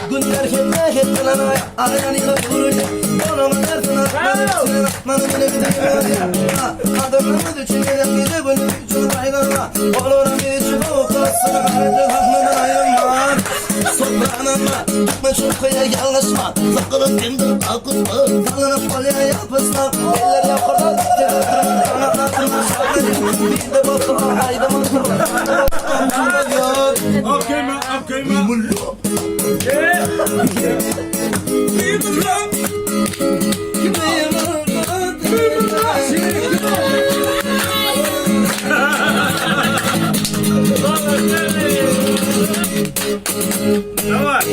Günler hep hepten ayağına vuracak. Oğlum dersin atmanı atmanı bile gidiyor. Adamın düşünceden gece günü üçün ayrılma. Oğlum için o kasına ayrıca haklıdan ayrılma. Sokranama tutma çukaya yalnızma. Sakılıp kendim kalkutma. Kalınıp kolya yapısma. Eller yaparlar. Kanatlarına saklayın. Bir de bakıma haydamak. Abkayma. Ne var?